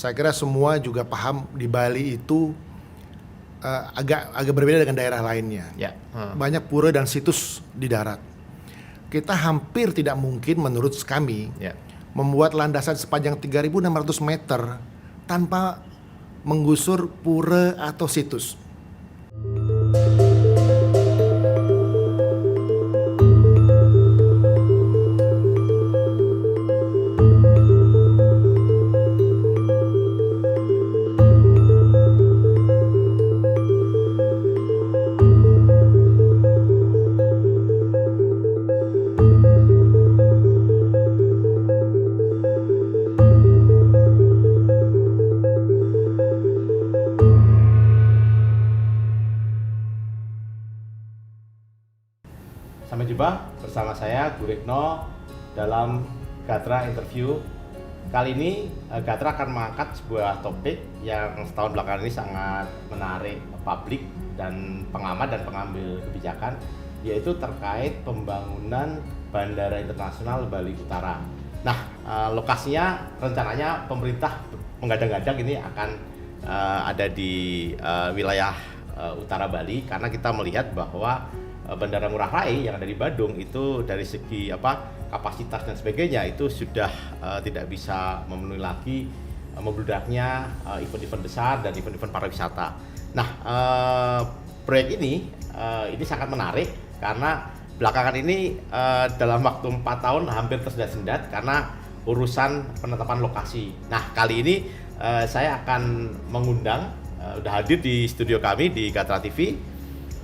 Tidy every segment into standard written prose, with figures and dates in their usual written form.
Saya kira semua juga paham di Bali itu agak berbeda dengan daerah lainnya. Banyak pura dan situs di darat. Kita hampir tidak mungkin menurut kami membuat landasan sepanjang 3.600 meter tanpa menggusur pura atau situs. Sampai jumpa bersama saya Bu Retno dalam Gatra Interview. Kali ini Gatra akan mengangkat sebuah topik yang setahun belakangan ini sangat menarik publik dan pengamat dan pengambil kebijakan, yaitu terkait pembangunan Bandara Internasional Bali Utara. Nah, lokasinya rencananya pemerintah menggadang-gadang ini akan ada di wilayah utara Bali, karena kita melihat bahwa Bandara Ngurah Rai yang ada di Badung itu dari segi kapasitas dan sebagainya itu sudah tidak bisa memenuhi lagi membludaknya event-event besar dan event-event pariwisata. Nah, proyek ini sangat menarik karena belakangan ini dalam waktu 4 tahun hampir tersendat-sendat karena urusan penetapan lokasi. Nah, kali ini saya akan mengundang udah hadir di studio kami di Gatra TV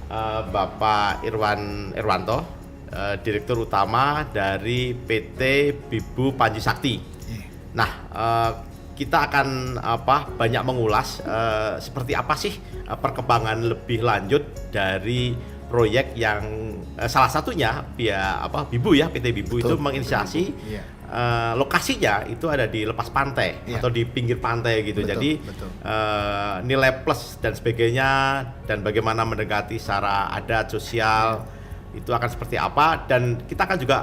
Bapak Irwanto, Direktur Utama dari PT Bibu Panji Sakti. Nah, kita akan banyak mengulas seperti apa sih perkembangan lebih lanjut dari proyek yang salah satunya Bibu ya, PT Bibu itu menginisiasi. Lokasinya itu ada di lepas pantai atau di pinggir pantai gitu. Jadi nilai plus dan sebagainya dan bagaimana mendekati secara adat sosial itu akan seperti apa, dan kita akan juga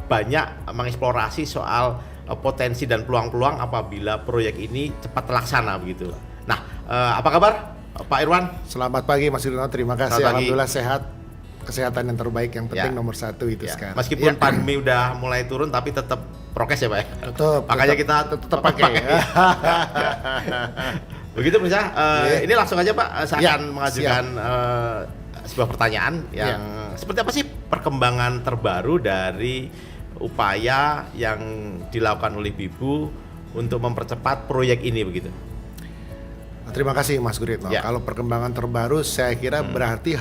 banyak mengeksplorasi soal potensi dan peluang-peluang apabila proyek ini cepat terlaksana begitu. Nah, apa kabar Pak Irwan? Selamat pagi Mas Irwan, terima kasih. Alhamdulillah sehat. Kesehatan yang terbaik, yang penting nomor satu itu sekarang. Meskipun pandemi udah mulai turun, tapi tetap prokes ya Pak ya? Makanya kita tetap pakai. Begitu bisa. Ini langsung aja Pak, saya akan mengajukan sebuah pertanyaan yang seperti apa sih perkembangan terbaru dari upaya yang dilakukan oleh Bibu untuk mempercepat proyek ini begitu? Terima kasih Mas Guritno. Kalau perkembangan terbaru, saya kira berarti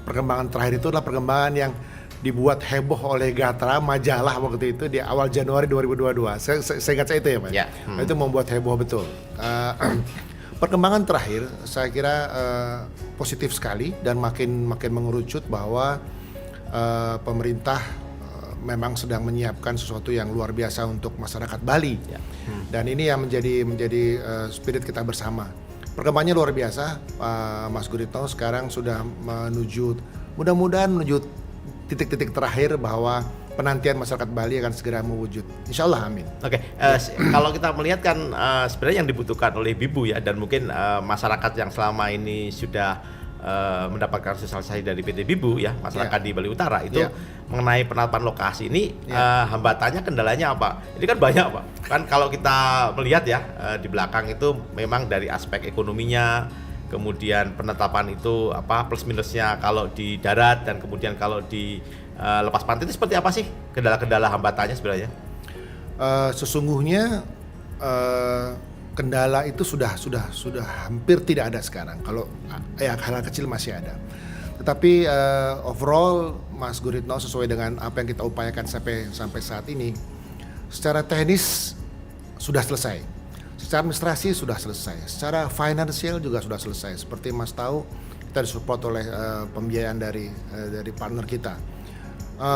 perkembangan terakhir itu adalah perkembangan yang dibuat heboh oleh Gatra majalah waktu itu di awal Januari 2022. Saya ingat saya itu ya Pak. Itu membuat heboh betul. Perkembangan terakhir saya kira positif sekali dan makin mengerucut bahwa pemerintah memang sedang menyiapkan sesuatu yang luar biasa untuk masyarakat Bali. Dan ini yang menjadi spirit kita bersama. Perkembangannya luar biasa, Mas Guritno. Sekarang sudah mudah-mudahan menuju titik-titik terakhir bahwa penantian masyarakat Bali akan segera mewujud. Insya Allah, amin. Kalau kita melihat kan sebenarnya yang dibutuhkan oleh Bibu ya, dan mungkin masyarakat yang selama ini sudah mendapatkan sosialisasi dari PT Bibu ya, masyarakat di Bali Utara itu mengenai penetapan lokasi ini hambatannya, kendalanya apa? Ini kan banyak Pak. Kan kalau kita melihat ya di belakang itu memang dari aspek ekonominya, kemudian penetapan itu plus minusnya kalau di darat dan kemudian kalau di lepas pantai itu seperti apa sih kendala-kendala hambatannya sebenarnya? Sesungguhnya kendala itu sudah hampir tidak ada sekarang. Kalau hal-hal kecil masih ada. Tetapi overall Mas Guritno, sesuai dengan apa yang kita upayakan sampai saat ini, secara teknis sudah selesai. Secara administrasi sudah selesai. Secara finansial juga sudah selesai. Seperti Mas tahu, kita disupport oleh pembiayaan dari partner kita.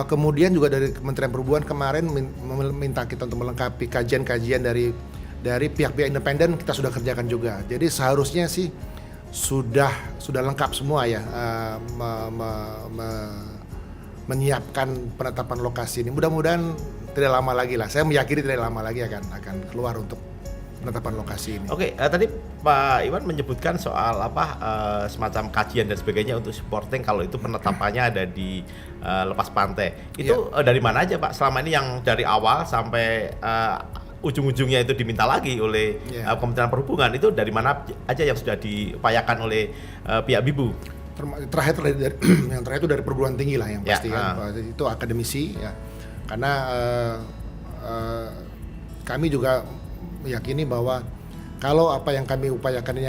Kemudian juga dari Kementerian Perhubungan kemarin meminta kita untuk melengkapi kajian-kajian dari pihak-pihak independen, kita sudah kerjakan juga. Jadi seharusnya sih sudah lengkap semua ya menyiapkan penetapan lokasi ini. Mudah-mudahan tidak lama lagi lah. Saya meyakini tidak lama lagi akan keluar untuk penetapan lokasi ini. Oke, tadi Pak Iwan menyebutkan soal semacam kajian dan sebagainya untuk supporting kalau itu penetapannya ada di lepas pantai. Itu dari mana aja Pak? Selama ini yang dari awal sampai ujung-ujungnya itu diminta lagi oleh Kementerian Perhubungan, itu dari mana aja yang sudah diupayakan oleh pihak BIBU? Terakhir yang terakhir itu dari perguruan tinggi lah yang pasti kan, itu akademisi ya, karena kami juga meyakini bahwa kalau apa yang kami upayakan ini,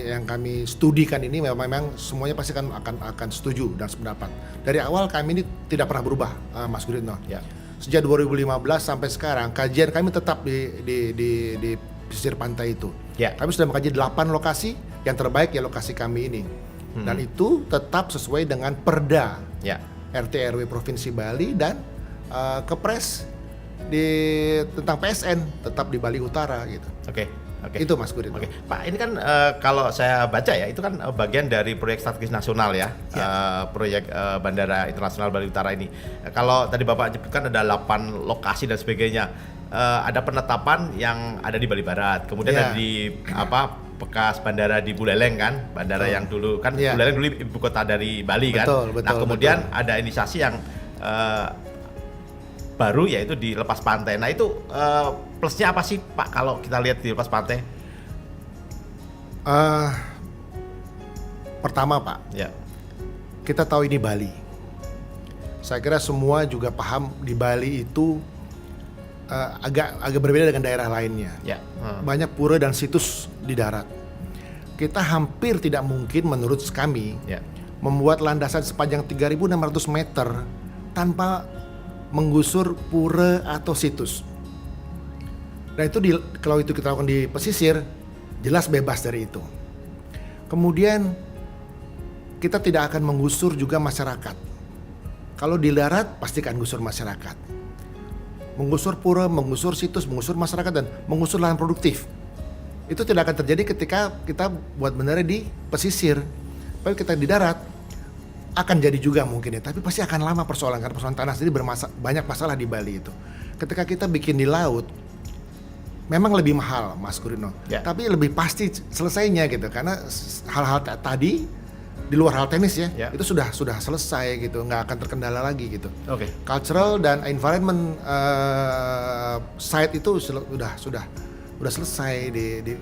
yang kami studikan ini memang semuanya pasti akan setuju dan sependapat. Dari awal kami ini tidak pernah berubah, Mas Guritno. Ya. Sejak 2015 sampai sekarang kajian kami tetap di pesisir pantai itu. Ya. Kami sudah mengkaji 8 lokasi, yang terbaik ya lokasi kami ini. Dan itu tetap sesuai dengan Perda RT RW Provinsi Bali dan Kepres tentang PSN tetap di Bali Utara gitu. Oke. Itu Mas Guritno. Oke, Pak, ini kan kalau saya baca ya, itu kan bagian dari proyek strategis nasional ya, proyek Bandara Internasional Bali Utara ini. Kalau tadi Bapak sebutkan ada 8 lokasi dan sebagainya, ada penetapan yang ada di Bali Barat, kemudian ada di bekas bandara di Buleleng kan, bandara yang dulu kan Buleleng dulu ibu kota dari Bali kan. Nah kemudian ada inisiasi yang baru yaitu di lepas pantai. Nah itu plusnya apa sih Pak kalau kita lihat di lepas pantai? Pertama Pak, kita tahu ini Bali. Saya kira semua juga paham di Bali itu agak berbeda dengan daerah lainnya. Banyak pura dan situs di darat. Kita hampir tidak mungkin menurut kami membuat landasan sepanjang 3.600 meter tanpa menggusur pura atau situs. Nah itu kalau itu kita lakukan di pesisir, jelas bebas dari itu. Kemudian kita tidak akan menggusur juga masyarakat. Kalau di darat pasti akan gusur masyarakat. Menggusur pura, menggusur situs, menggusur masyarakat, dan menggusur lahan produktif. Itu tidak akan terjadi ketika kita buat bandara di pesisir. Tapi kita di darat akan jadi juga mungkin ya, tapi pasti akan lama persoalan karena persoalan tanah sendiri banyak masalah di Bali itu. Ketika kita bikin di laut, memang lebih mahal Mas Guritno, tapi lebih pasti selesainya gitu, karena hal-hal tadi di luar hal teknis itu sudah selesai gitu, nggak akan terkendala lagi gitu. Cultural dan environment side itu sudah selesai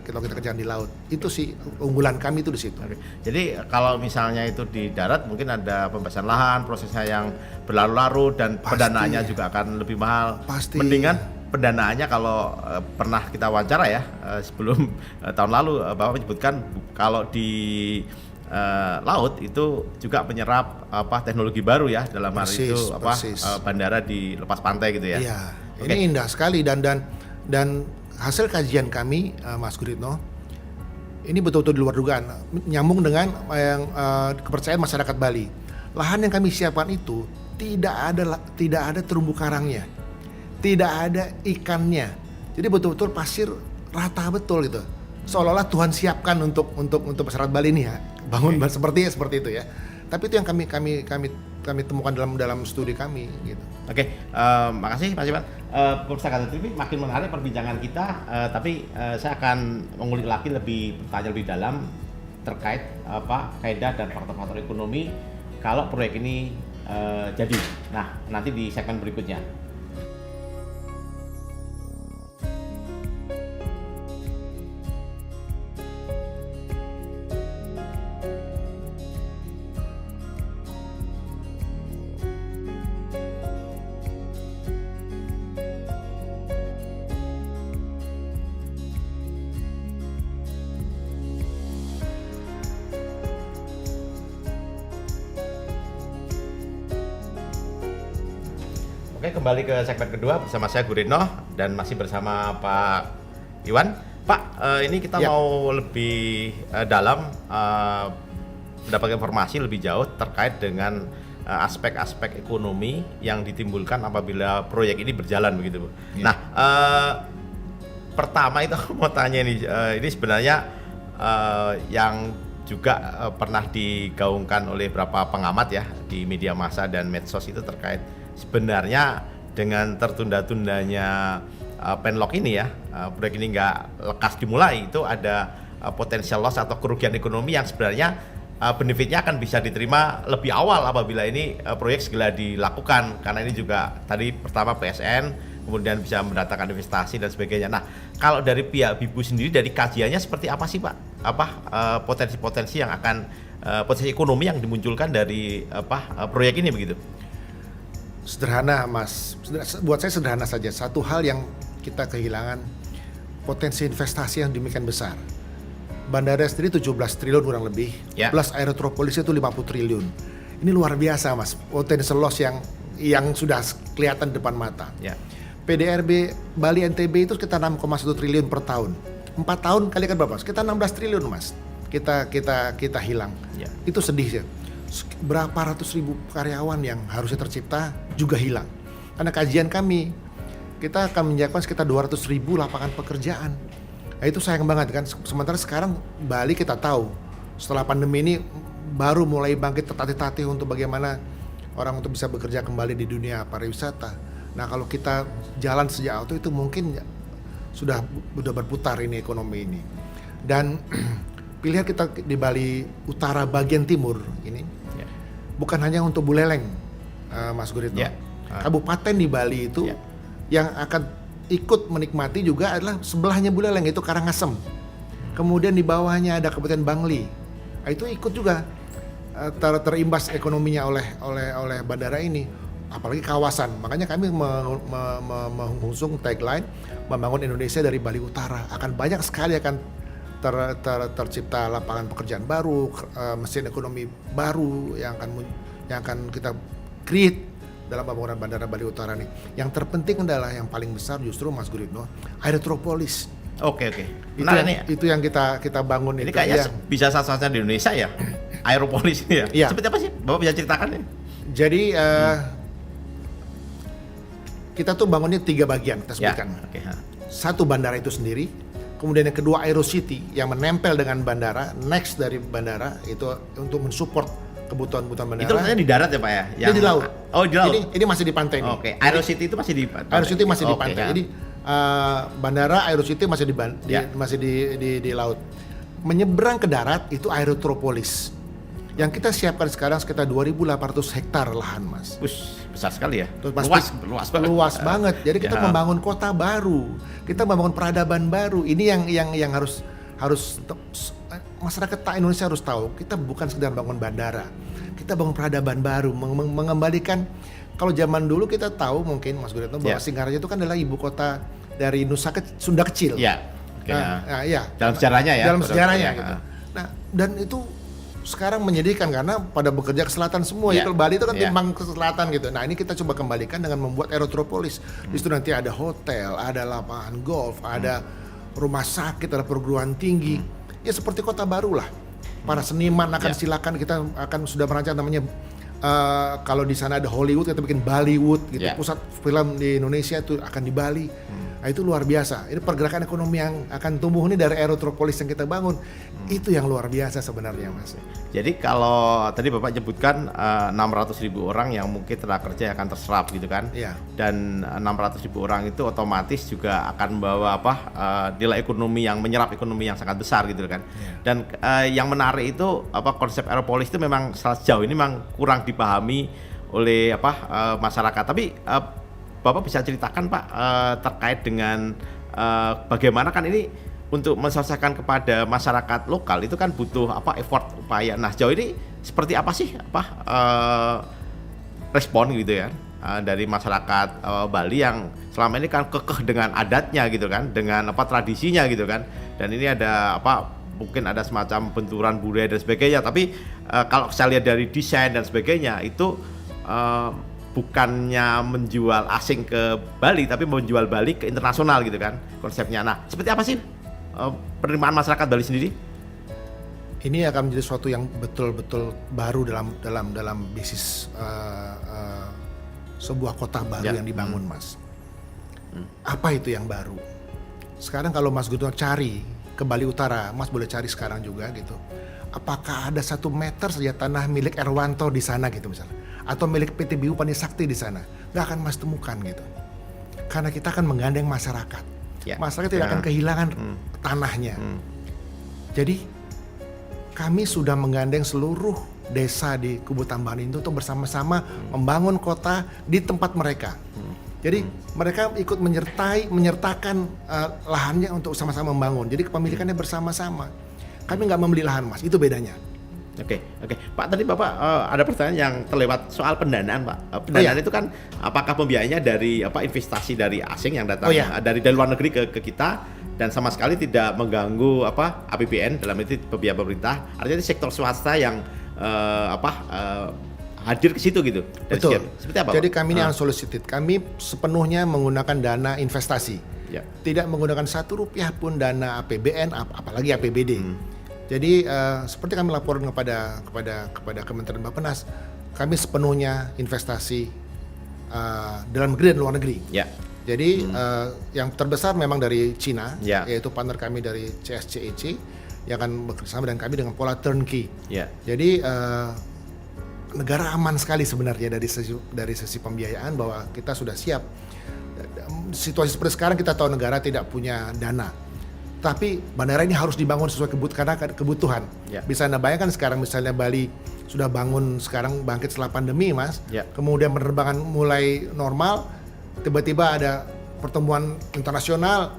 kalau kita kerjaan di laut. Itu sih unggulan kami itu di situ. Jadi kalau misalnya itu di darat mungkin ada pembebasan lahan, prosesnya yang berlarut-larut dan pendanaannya juga akan lebih mahal. Mendingan pendanaannya kalau pernah kita wawancara ya sebelum tahun lalu Bapak menyebutkan kalau di laut itu juga menyerap teknologi baru ya, dalam hal itu bandara di lepas pantai gitu ya. Iya. Ini indah sekali dan hasil kajian kami Mas Guritno ini betul-betul di luar dugaan, nyambung dengan kepercayaan masyarakat Bali. Lahan yang kami siapkan itu tidak ada terumbu karangnya, tidak ada ikannya. Jadi betul-betul pasir rata betul gitu. Seolah-olah Tuhan siapkan untuk masyarakat Bali ini ya, bangun seperti itu ya. Tapi itu yang kami temukan dalam studi kami gitu. Makasih Mas Iwan. Pemirsa Gatra TV, makin menarik perbincangan kita, tapi saya akan mengulik lagi bertanya lebih dalam terkait kaidah dan faktor-faktor ekonomi kalau proyek ini jadi. Nah, nanti di segmen berikutnya. Kembali ke segmen kedua bersama saya Guritno dan masih bersama Pak Iwan. Pak, ini kita mau lebih dalam mendapatkan informasi lebih jauh terkait dengan aspek-aspek ekonomi yang ditimbulkan apabila proyek ini berjalan begitu, Bu. Nah, pertama itu aku mau tanya ini sebenarnya yang juga pernah digaungkan oleh beberapa pengamat ya di media massa dan medsos itu terkait sebenarnya dengan tertunda-tundanya Penlock ini ya, proyek ini nggak lekas dimulai, itu ada potensial loss atau kerugian ekonomi yang sebenarnya benefitnya akan bisa diterima lebih awal apabila ini proyek segera dilakukan, karena ini juga tadi pertama PSN, kemudian bisa mendatangkan investasi dan sebagainya. Nah, kalau dari pihak BIBU sendiri, dari kajiannya seperti apa sih Pak? Potensi-potensi yang akan potensi ekonomi yang dimunculkan dari proyek ini begitu? Sederhana Mas, buat saya sederhana saja. Satu hal yang kita kehilangan, potensi investasi yang demikian besar. Bandara sendiri 17 triliun kurang lebih, plus Aerotropolis itu 50 triliun. Ini luar biasa Mas, potential loss yang sudah kelihatan depan mata. PDRB Bali NTB itu sekitar 6,1 triliun per tahun. 4 tahun kali kan berapa? Sekitar 16 triliun Mas. Kita hilang. Itu sedih sih. Berapa ratus ribu karyawan yang harusnya tercipta juga hilang. Karena kajian kami, kita akan menyiapkan sekitar 200 ribu lapangan pekerjaan. Nah, itu sayang banget kan. Sementara sekarang Bali kita tahu setelah pandemi ini baru mulai bangkit tertatih-tatih untuk bagaimana orang untuk bisa bekerja kembali di dunia pariwisata. Nah, kalau kita jalan sejak awal itu mungkin sudah berputar ini ekonomi ini. Dan pilihan kita di Bali Utara bagian timur ini bukan hanya untuk Buleleng, Mas Guritno. Kabupaten di Bali itu yang akan ikut menikmati juga adalah sebelahnya Buleleng, itu Karangasem. Kemudian di bawahnya ada Kabupaten Bangli. Nah, itu ikut juga terimbas ekonominya oleh bandara ini, apalagi kawasan. Makanya kami mengusung tagline membangun Indonesia dari Bali Utara. Akan banyak sekali tercipta lapangan pekerjaan baru, mesin ekonomi baru yang akan kita create dalam pembangunan Bandara Bali Utara nih. Yang terpenting adalah yang paling besar justru Mas Guritno, Aerotropolis. Oke. Itu yang kita bangun. Ini kayaknya bisa satu-satunya di Indonesia ya, Aeropolis ini ya. Seperti apa sih? Bapak bisa ceritakan ya? Jadi kita tuh bangunnya 3 bagian, kita sebutkan. Satu bandara itu sendiri, kemudian yang kedua Aerocity yang menempel dengan bandara, next dari bandara itu untuk mensupport kebutuhan bandara. Itu maksudnya di darat ya Pak ya? Ini di laut. Oh, di laut. Ini masih di pantai nih. Oke. Aerocity itu masih di pantai. Aerocity masih di pantai. Jadi bandara Aerocity masih di laut. Menyeberang ke darat itu Aerotropolis. Yang kita siapkan sekarang sekitar 2.800 hektar lahan, Mas. Besar sekali ya. Luas banget. Jadi kita membangun kota baru. Kita membangun peradaban baru. Ini yang harus masyarakat Indonesia harus tahu. Kita bukan sekedar bangun bandara. Kita bangun peradaban baru, mengembalikan. Kalau zaman dulu kita tahu mungkin Mas Guritno bahwa Singaraja itu kan adalah ibu kota dari Sunda kecil. Dalam sejarahnya ya. Dalam sejarahnya gitu. Nah, dan itu sekarang menyedihkan karena pada bekerja ke selatan semua. Kalau Bali itu kan timbang ke selatan gitu. Nah, ini kita coba kembalikan dengan membuat Aerotropolis. Di situ nanti ada hotel, ada lapangan golf, ada rumah sakit, ada perguruan tinggi. Ya seperti kota baru lah. Para seniman akan silakan, kita akan sudah merancang namanya kalau di sana ada Hollywood, kita bikin Bollywood gitu. Pusat film di Indonesia itu akan di Bali. Nah, itu luar biasa. Ini pergerakan ekonomi yang akan tumbuh ini dari Aerotropolis yang kita bangun. Itu yang luar biasa sebenarnya, Mas. Jadi kalau tadi Bapak sebutkan 600.000 orang yang mungkin tenaga kerja akan terserap gitu kan. Dan 600.000 orang itu otomatis juga akan membawa nilai ekonomi yang menyerap ekonomi yang sangat besar gitu kan. Dan yang menarik itu konsep Aeropolis itu memang sejauh ini memang kurang dipahami oleh masyarakat. Tapi Bapak bisa ceritakan Pak terkait dengan bagaimana kan ini untuk menselesaikan kepada masyarakat lokal itu kan butuh effort, upaya. Nah, sejauh ini seperti apa sih respon gitu ya dari masyarakat Bali yang selama ini kan kekeh dengan adatnya gitu kan, dengan tradisinya gitu kan. Dan ini ada mungkin ada semacam benturan budaya dan sebagainya, tapi kalau saya lihat dari desain dan sebagainya itu bukannya menjual asing ke Bali, tapi menjual Bali ke internasional gitu kan konsepnya. Nah, seperti apa sih penerimaan masyarakat Bali sendiri? Ini akan menjadi sesuatu yang betul-betul baru dalam bisnis sebuah kota baru yang dibangun, Mas. Apa itu yang baru? Sekarang kalau Mas Guritno cari ke Bali Utara, Mas boleh cari sekarang juga gitu. Apakah ada 1 meter saja tanah milik Erwanto di sana gitu misalnya, atau milik PT BU Panisakti di sana? Nggak akan Mas temukan gitu. karena kita akan menggandeng masyarakat. Ya. Masyarakat tidak akan kehilangan tanahnya. Jadi kami sudah menggandeng seluruh desa di Kubu Tambahan itu untuk bersama-sama membangun kota di tempat mereka. Jadi mereka ikut menyertakan lahannya untuk sama-sama membangun. Jadi kepemilikannya bersama-sama. Kami nggak membeli lahan, Mas. Itu bedanya. Oke. Pak, tadi Bapak ada pertanyaan yang terlewat soal pendanaan, Pak. Pendanaan itu kan apakah pembiayanya dari investasi dari asing yang datang dari luar negeri ke kita dan sama sekali tidak mengganggu APBN dalam itu pembiayaan pemerintah. Artinya itu sektor swasta yang hadir ke situ gitu. Betul. Seperti apa, Jadi Pak? kami ini unsolicited. Kami sepenuhnya menggunakan dana investasi. Ya. Tidak menggunakan Rp1 pun dana APBN, apalagi APBD. Jadi seperti kami laporan kepada Kementerian Bappenas, kami sepenuhnya investasi dalam negeri dan luar negeri. Ya. Jadi yang terbesar memang dari Cina, Ya. yaitu partner kami dari CSCEC yang akan bekerjasama dengan kami dengan pola turnkey. Ya. Jadi negara aman sekali sebenarnya dari sisi pembiayaan bahwa kita sudah siap. Situasi seperti sekarang kita tahu negara tidak punya dana, tapi bandara ini harus dibangun sesuai karena kebutuhan. Ya. Bisa Anda bayangkan sekarang misalnya Bali sudah bangun sekarang bangkit setelah pandemi, Mas. Ya. Kemudian penerbangan mulai normal, tiba-tiba ada pertemuan internasional,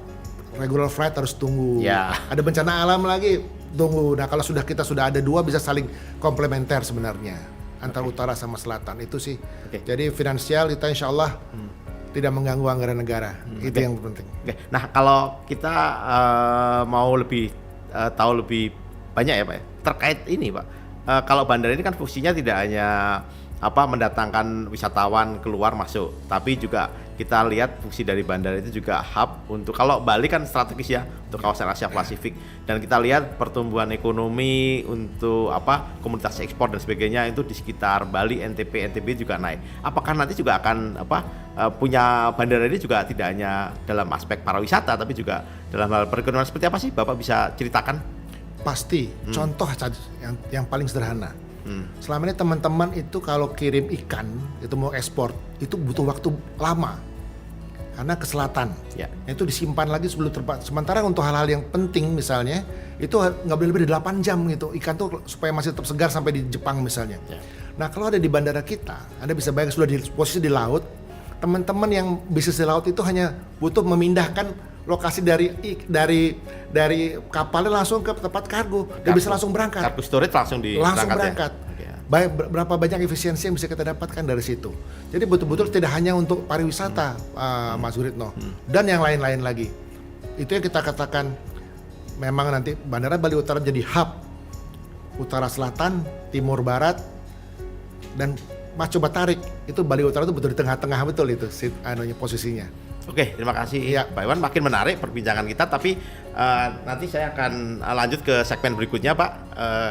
regular flight harus tunggu. Ya. Ada bencana alam lagi, tunggu. Nah kalau kita sudah ada dua bisa saling komplementer sebenarnya antara utara sama selatan itu sih. Jadi finansial kita insya Allah tidak mengganggu anggaran negara. Itu yang penting. Nah kalau kita mau lebih tahu lebih banyak ya Pak ya, terkait ini Pak, kalau bandara ini kan fungsinya tidak hanya mendatangkan wisatawan keluar masuk, tapi juga kita lihat fungsi dari bandara itu juga hub untuk, kalau Bali kan strategis ya untuk kawasan Asia Pasifik, dan kita lihat pertumbuhan ekonomi untuk komunitas ekspor dan sebagainya itu di sekitar Bali, NTB juga naik. Apakah nanti juga akan punya bandara ini juga tidak hanya dalam aspek pariwisata tapi juga dalam hal perekonomian, seperti apa sih Bapak bisa ceritakan? Pasti. Contoh yang paling sederhana. Selama ini teman-teman itu kalau kirim ikan itu mau ekspor itu butuh waktu lama karena ke selatan. Ya. Itu disimpan lagi sebelum terbang. Sementara untuk hal-hal yang penting misalnya itu nggak boleh lebih dari 8 jam gitu. Ikan tuh supaya masih tetap segar sampai di Jepang misalnya. Ya. Nah kalau ada di bandara kita, Anda bisa bayangkan sudah di posisi di laut. Teman-teman yang bisnis di laut itu hanya butuh memindahkan lokasi dari kapalnya langsung ke tempat kargo. Dia bisa langsung berangkat. Kargo storage langsung berangkat. Ya? Berapa banyak efisiensi yang bisa kita dapatkan dari situ. Jadi betul-betul tidak hanya untuk pariwisata, Mas Guritno, dan yang lain-lain lagi. Itu yang kita katakan memang nanti Bandara Bali Utara jadi hub utara selatan, timur barat, dan Mas coba tarik itu Bali Utara itu betul di tengah-tengah betul itu posisinya. Oke, terima kasih Pak Iwan. Makin menarik perbincangan kita, tapi nanti saya akan lanjut ke segmen berikutnya Pak.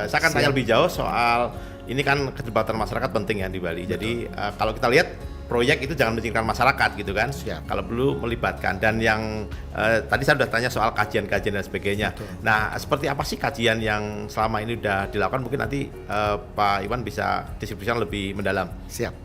Saya akan tanya lebih jauh soal ini kan keterlibatan masyarakat penting ya di Bali. Betul. Jadi kalau kita lihat proyek itu jangan menyingkirkan masyarakat gitu kan. Siap. Kalau perlu melibatkan, dan yang tadi saya sudah tanya soal kajian-kajian dan sebagainya. Betul. Nah, seperti apa sih kajian yang selama ini sudah dilakukan? Mungkin nanti Pak Iwan bisa diskusikan lebih mendalam. Siap.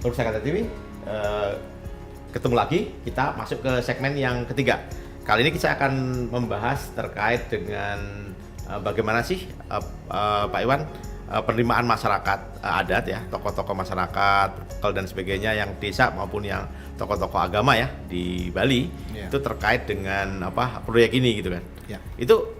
Pemirsa Kata TV, ketemu lagi, kita masuk ke segmen yang ketiga. Kali ini kita akan membahas terkait dengan bagaimana sih Pak Iwan penerimaan masyarakat adat ya, tokoh-tokoh masyarakat lokal dan sebagainya, yang desa maupun yang tokoh-tokoh agama ya di Bali, itu terkait dengan proyek ini gitu kan. Itu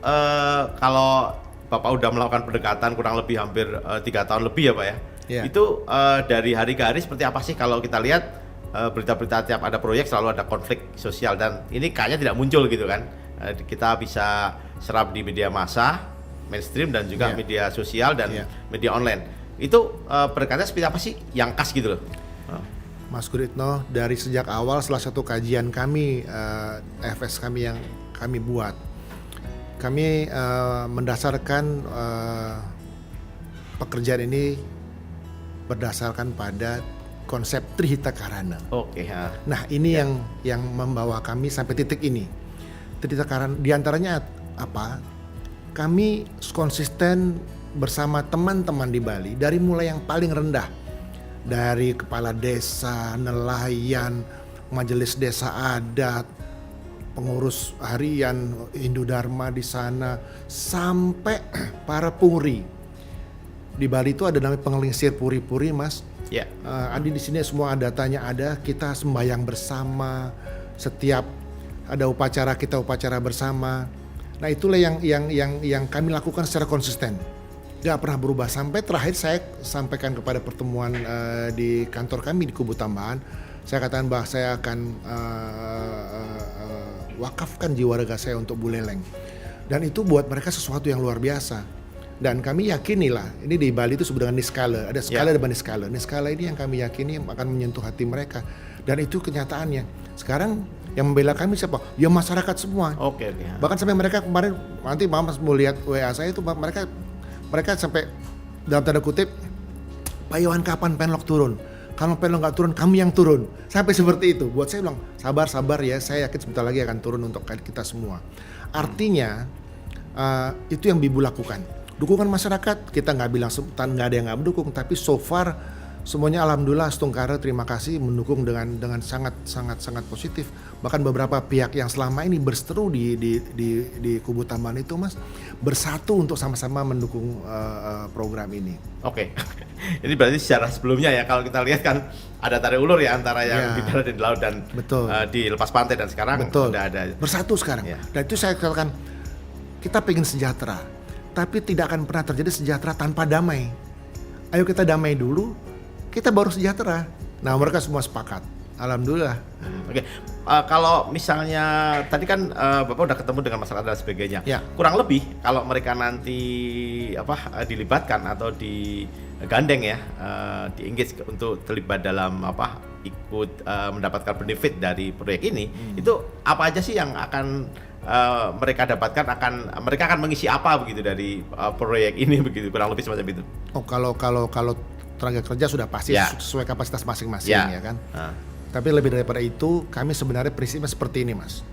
kalau Bapak udah melakukan pendekatan kurang lebih hampir 3 tahun lebih ya Pak ya. Itu dari hari ke hari seperti apa sih? Kalau kita lihat berita-berita tiap ada proyek selalu ada konflik sosial, dan ini kayaknya tidak muncul gitu kan. Kita bisa serap di media massa, mainstream, dan juga media sosial dan media online. Itu pendekatannya seperti apa sih yang khas gitu loh? Mas Guritno, dari sejak awal salah satu kajian kami, FS kami yang kami buat, kami mendasarkan pekerjaan ini berdasarkan pada konsep Trihita Karana. Oke, ya. Nah ini yang membawa kami sampai titik ini. Trihita Karana diantaranya apa? Kami konsisten bersama teman-teman di Bali dari mulai yang paling rendah, dari kepala desa, nelayan, majelis desa adat, pengurus harian Hindu Dharma di sana, sampai para puri. Di Bali itu ada namanya pengelingsir puri-puri, Mas. Ya. Adi di sini semua datanya ada, kita sembahyang bersama, setiap ada upacara kita upacara bersama. Nah itulah yang kami lakukan secara konsisten, gak pernah berubah. Sampai terakhir saya sampaikan kepada pertemuan di kantor kami di Kubu Tambahan, saya katakan bahwa saya akan wakafkan jiwa raga saya untuk Buleleng, dan itu buat mereka sesuatu yang luar biasa. Dan kami yakinilah, ini di Bali itu disebut dengan niskala, ada skala dan niskala. Niskala ini yang kami yakini akan menyentuh hati mereka, dan itu kenyataannya. Sekarang yang membela kami siapa? Ya masyarakat semua. Oke. Bahkan sampai mereka kemarin, nanti Mas mau lihat WA saya itu, mereka sampai dalam tanda kutip, Pak Yohan kapan Penlok turun? Kalau Penlok nggak turun, kami yang turun. Sampai seperti itu. Buat saya bilang, sabar ya, saya yakin sebentar lagi akan turun untuk kita semua. Artinya, itu yang Bibu lakukan. Dukungan masyarakat, kita nggak bilang nggak ada yang nggak mendukung, tapi so far semuanya alhamdulillah Stungkara terima kasih mendukung dengan sangat positif. Bahkan beberapa pihak yang selama ini berseteru di Kubu Tambahan itu, Mas, bersatu untuk sama-sama mendukung program ini. Oke. Ini berarti secara sebelumnya ya, kalau kita lihat kan ada tarik ulur ya antara yang di darat dan di laut dan di lepas pantai, dan sekarang udah ada bersatu sekarang. Dan itu saya katakan, kita pengen sejahtera, tapi tidak akan pernah terjadi sejahtera tanpa damai. Ayo kita damai dulu, kita baru sejahtera. Nah mereka semua sepakat, alhamdulillah. Oke. Kalau misalnya tadi kan Bapak udah ketemu dengan masyarakat dan sebagainya, kurang lebih kalau mereka nanti dilibatkan atau digandeng ya, di engage untuk terlibat dalam ikut mendapatkan benefit dari proyek ini, itu apa aja sih yang akan mereka dapatkan, mereka akan mengisi apa begitu dari proyek ini begitu, kurang lebih semacam itu. Oh kalau tenaga kerja sudah pasti sesuai kapasitas masing-masing ya kan. Tapi lebih daripada itu, kami sebenarnya prinsipnya seperti ini, Mas.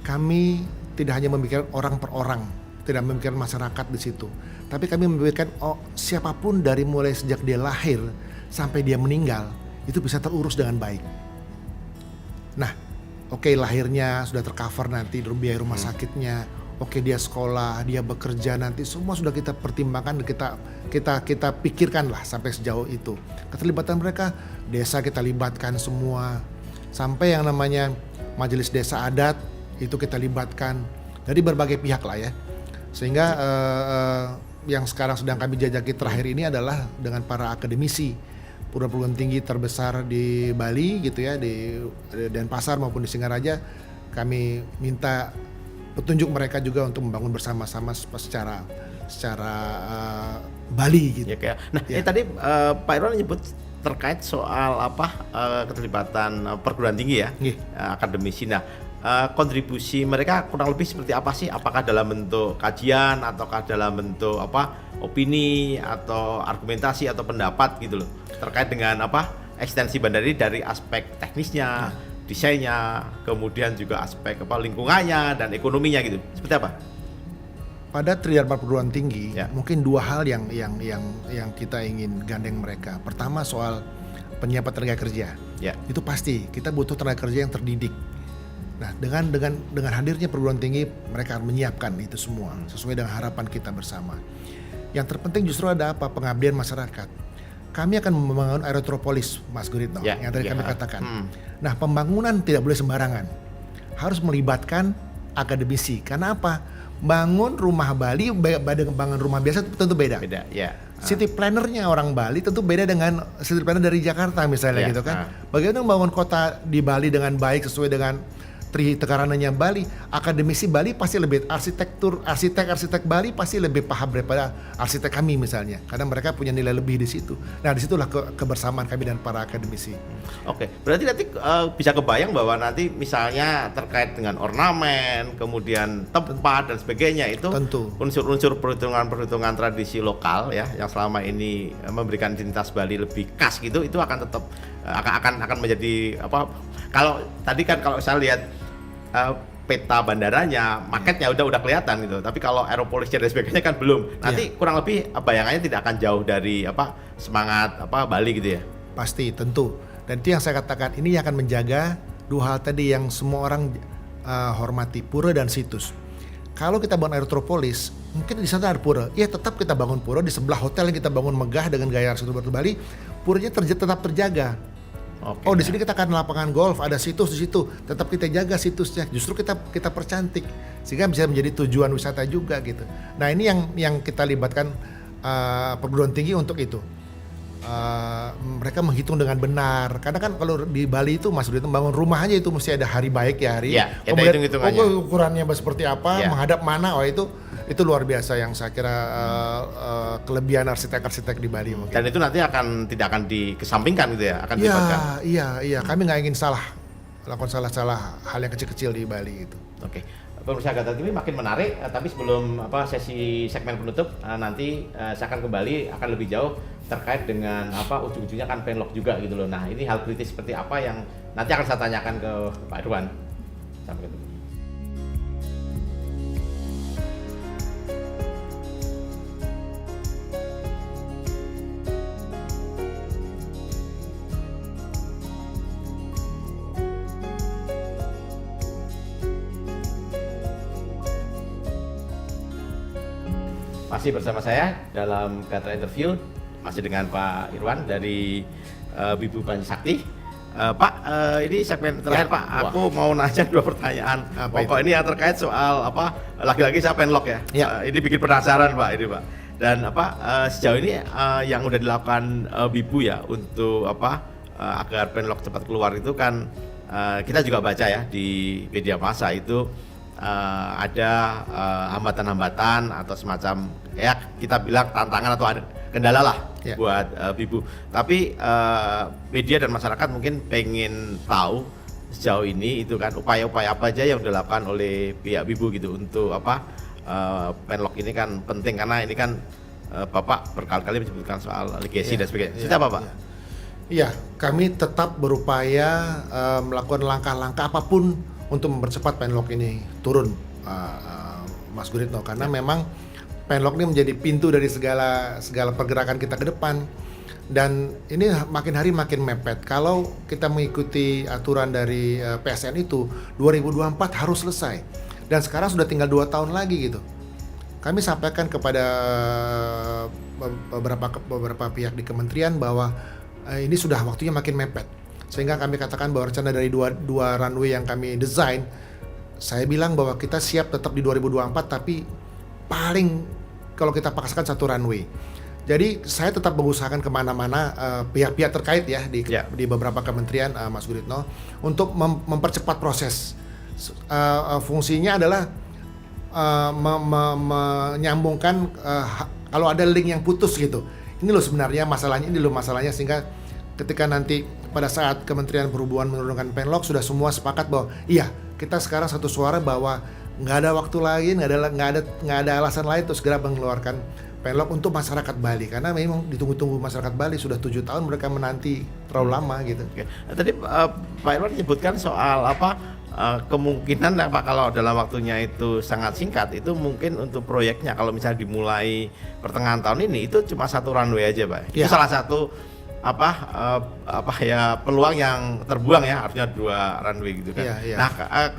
Kami tidak hanya memikirkan orang per orang, tidak memikirkan masyarakat di situ, tapi kami memikirkan siapapun dari mulai sejak dia lahir sampai dia meninggal itu bisa terurus dengan baik. Nah, oke, lahirnya sudah tercover nanti biaya rumah sakitnya, oke dia sekolah, dia bekerja nanti, semua sudah kita pertimbangkan, kita pikirkan lah sampai sejauh itu. Keterlibatan mereka, desa kita libatkan semua, sampai yang namanya majelis desa adat itu kita libatkan, dari berbagai pihak lah ya. Sehingga yang sekarang sedang kami jajaki terakhir ini adalah dengan para akademisi perguruan tinggi terbesar di Bali gitu ya, di Denpasar maupun di Singaraja. Kami minta petunjuk mereka juga untuk membangun bersama-sama secara Bali gitu. Nah, tadi Pak Irwan menyebut terkait soal keterlibatan perguruan tinggi ya, akademisi. Nah, kontribusi mereka kurang lebih seperti apa sih? Apakah dalam bentuk kajian ataukah dalam bentuk opini atau argumentasi atau pendapat gitu loh, terkait dengan ekstensi bandara ini dari aspek teknisnya, desainnya, kemudian juga aspek lingkungannya dan ekonominya gitu. Seperti apa? Pada Tridharma perguruan tinggi, mungkin dua hal yang kita ingin gandeng mereka. Pertama soal penyiapan tenaga kerja. Itu pasti kita butuh tenaga kerja yang terdidik. Nah, dengan hadirnya perguruan tinggi, mereka akan menyiapkan itu semua sesuai dengan harapan kita bersama. Yang terpenting justru ada pengabdian masyarakat. Kami akan membangun aerotropolis, Mas Guritno, yang tadi kami katakan. Nah, pembangunan tidak boleh sembarangan, harus melibatkan akademisi. Karena apa? Bangun rumah Bali, bangun rumah biasa tentu beda. City plannernya orang Bali tentu beda dengan city planner dari Jakarta misalnya gitu kan. Bagaimana membangun kota di Bali dengan baik sesuai dengan tekanannya Bali, akademisi Bali pasti lebih arsitek Bali pasti lebih paham daripada arsitek kami misalnya, karena mereka punya nilai lebih di situ. Nah disitulah kebersamaan kami dan para akademisi. Oke, berarti nanti bisa kebayang bahwa nanti misalnya terkait dengan ornamen, kemudian tempat dan sebagainya itu Tentu. unsur-unsur perhitungan tradisi lokal ya yang selama ini memberikan identitas Bali lebih khas gitu, itu akan tetap akan menjadi apa? Kalau tadi kan kalau saya lihat peta bandaranya, maketnya udah kelihatan gitu. Tapi kalau aeropolisnya dan sebagainya kan belum. Nanti kurang lebih bayangannya tidak akan jauh dari semangat Bali gitu ya. Pasti, tentu. Dan itu yang saya katakan, ini yang akan menjaga dua hal tadi yang semua orang hormati, pura dan situs. Kalau kita bangun aerotropolis, mungkin di sana ada pura. Ya tetap kita bangun pura, di sebelah hotel yang kita bangun megah dengan gaya arsitektur Bali, puranya tetap terjaga. Oke, Di sini kita akan lapangan golf, ada situs di situ, tetap kita jaga situsnya. Justru kita percantik sehingga bisa menjadi tujuan wisata juga gitu. Nah ini yang kita libatkan perguruan tinggi untuk itu. Mereka menghitung dengan benar. Karena kan kalau di Bali itu Mas Rudi bangun rumah aja itu mesti ada hari baik ya hari. Ya, kita kemudian hitung-hitungannya. ukurannya seperti apa, Ya. menghadap mana. Itu luar biasa yang saya kira kelebihan arsitek-arsitek di Bali mungkin. Dan itu nanti tidak akan dikesampingkan gitu ya, akan dilibatkan. Iya. Kami nggak ingin lakukan salah hal yang kecil-kecil di Bali itu. Oke. Pemirsa Gatra TV makin menarik, tapi sebelum sesi segmen penutup nanti saya akan kembali akan lebih jauh terkait dengan ujung-ujungnya kan penlock juga gitu loh. Nah ini hal kritis seperti apa yang nanti akan saya tanyakan ke Pak Irwan. Sampai ketemu. Masih bersama saya dalam Gatra Interview, masih dengan Pak Irwan dari Bibu Panji Sakti. Pak, ini segmen terakhir Pak, aku mau nanya 2 pertanyaan. Pokok ini yang terkait soal lagi-lagi saya penlock ya. Ini bikin penasaran Pak ini Pak. Dan sejauh ini yang udah dilakukan Bibu ya untuk agar penlock cepat keluar itu kan kita juga baca ya di media massa itu ada hambatan-hambatan atau semacam ya kita bilang tantangan atau ada kendala lah buat Bibu. Tapi media dan masyarakat mungkin pengen tahu sejauh ini itu kan upaya-upaya apa aja yang dilakukan oleh pihak Bibu gitu untuk penlock ini kan penting karena ini kan Bapak berkali-kali menyebutkan soal legacy dan sebagainya. Sudah Pak? Iya, kami tetap berupaya melakukan langkah-langkah apapun untuk mempercepat penlock ini turun, Mas Guritno, karena memang penlock ini menjadi pintu dari segala pergerakan kita ke depan, dan ini makin hari makin mepet. Kalau kita mengikuti aturan dari PSN itu 2024 harus selesai, dan sekarang sudah tinggal 2 tahun lagi gitu. Kami sampaikan kepada beberapa pihak di kementerian bahwa ini sudah waktunya makin mepet. Sehingga kami katakan bahwa rencana dari dua runway yang kami desain, saya bilang bahwa kita siap tetap di 2024, tapi paling kalau kita paksakan 1 runway. Jadi saya tetap mengusahakan kemana-mana pihak-pihak terkait ya di beberapa kementerian, Mas Guritno, untuk mempercepat proses. Fungsinya adalah menyambungkan kalau ada link yang putus gitu. Ini loh sebenarnya masalahnya, sehingga ketika nanti pada saat Kementerian Perhubungan menurunkan penlock sudah semua sepakat bahwa iya kita sekarang satu suara bahwa nggak ada waktu lagi, nggak ada alasan lain untuk segera mengeluarkan penlock untuk masyarakat Bali, karena memang ditunggu-tunggu masyarakat Bali sudah 7 tahun mereka menanti, terlalu lama gitu. Oke. Tadi Pak Irwan menyebutkan soal kemungkinan kalau dalam waktunya itu sangat singkat, itu mungkin untuk proyeknya kalau misalnya dimulai pertengahan tahun ini itu cuma 1 runway aja Pak. Itu salah satu peluang yang terbuang ya, harusnya 2 runway gitu kan. Nah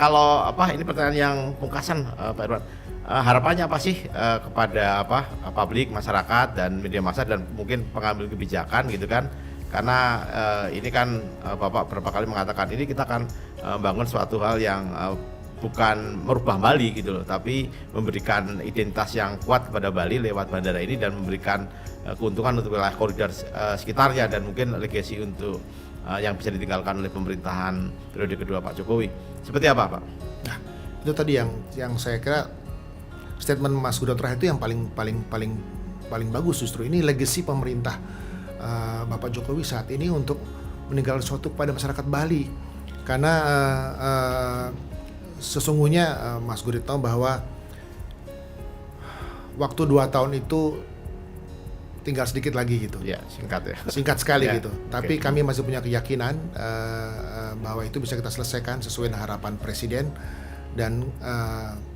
kalau ini pertanyaan yang pungkasan Pak Irwan, harapannya apa sih kepada publik, masyarakat dan media massa dan mungkin pengambil kebijakan gitu kan, karena ini kan Bapak beberapa kali mengatakan ini kita akan bangun suatu hal yang bukan merubah Bali gitu loh, tapi memberikan identitas yang kuat kepada Bali lewat bandara ini dan memberikan keuntungan untuk wilayah koridor sekitarnya dan mungkin legasi untuk yang bisa ditinggalkan oleh pemerintahan periode kedua Pak Jokowi. Seperti apa, Pak? Nah, itu tadi yang saya kira statement Mas Gudo terakhir itu yang paling bagus justru. Ini legacy pemerintah Bapak Jokowi saat ini untuk meninggalkan sesuatu kepada masyarakat Bali. Karena sesungguhnya Mas Guritno bahwa waktu 2 tahun itu tinggal sedikit lagi gitu. Ya, singkat ya. Singkat sekali Ya, gitu. Tapi kami masih punya keyakinan bahwa itu bisa kita selesaikan sesuai dengan harapan Presiden dan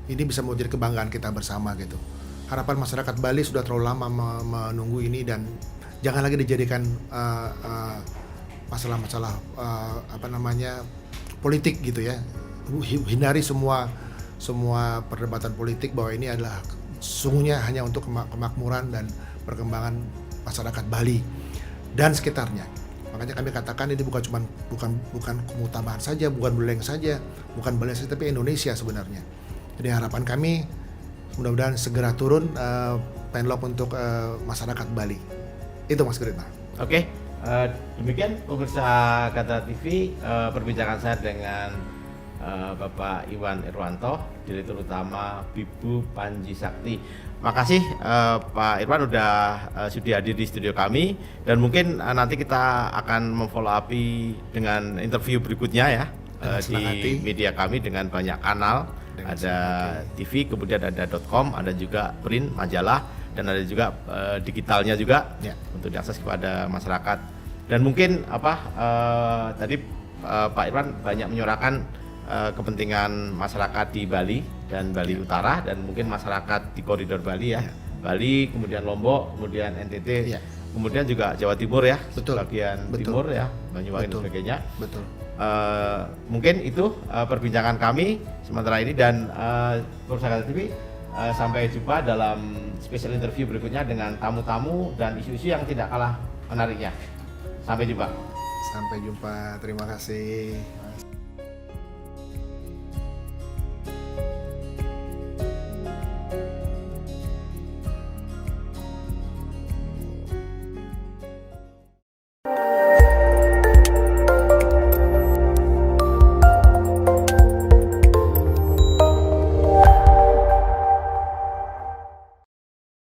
ini bisa menjadi kebanggaan kita bersama gitu. Harapan masyarakat Bali sudah terlalu lama menunggu ini dan jangan lagi dijadikan masalah-masalah politik gitu ya. Hindari semua perdebatan politik bahwa ini adalah sesungguhnya hanya untuk kemakmuran dan perkembangan masyarakat Bali dan sekitarnya. Makanya kami katakan ini bukan Mutabahan saja, bukan Buleleng saja, bukan Bali saja, tapi Indonesia sebenarnya. Jadi harapan kami mudah-mudahan segera turun penlok untuk masyarakat Bali. Itu Mas Guritno. Oke, demikian pemirsa Gatra TV perbincangan saya dengan Bapak Iwan Irwanto, Direktur Utama Bibu Panji Sakti. Makasih Pak Irwan sudah hadir di studio kami dan mungkin nanti kita akan memfollow up dengan interview berikutnya ya di media kami dengan banyak kanal. Ada TV, kemudian ada .com, ada juga print, majalah, dan ada juga digitalnya juga untuk diakses kepada masyarakat. Dan mungkin tadi Pak Irwan banyak menyuarakan kepentingan masyarakat di Bali dan Bali Utara dan mungkin masyarakat di koridor Bali ya. Bali, kemudian Lombok, kemudian NTT, kemudian juga Jawa Timur ya, bagian timur ya, Banyuwangi dan sebagainya. Betul. Mungkin itu perbincangan kami sementara ini dan pemirsa Gatra TV sampai jumpa dalam special interview berikutnya dengan tamu-tamu dan isu-isu yang tidak kalah menariknya. Sampai jumpa. Sampai jumpa. Terima kasih.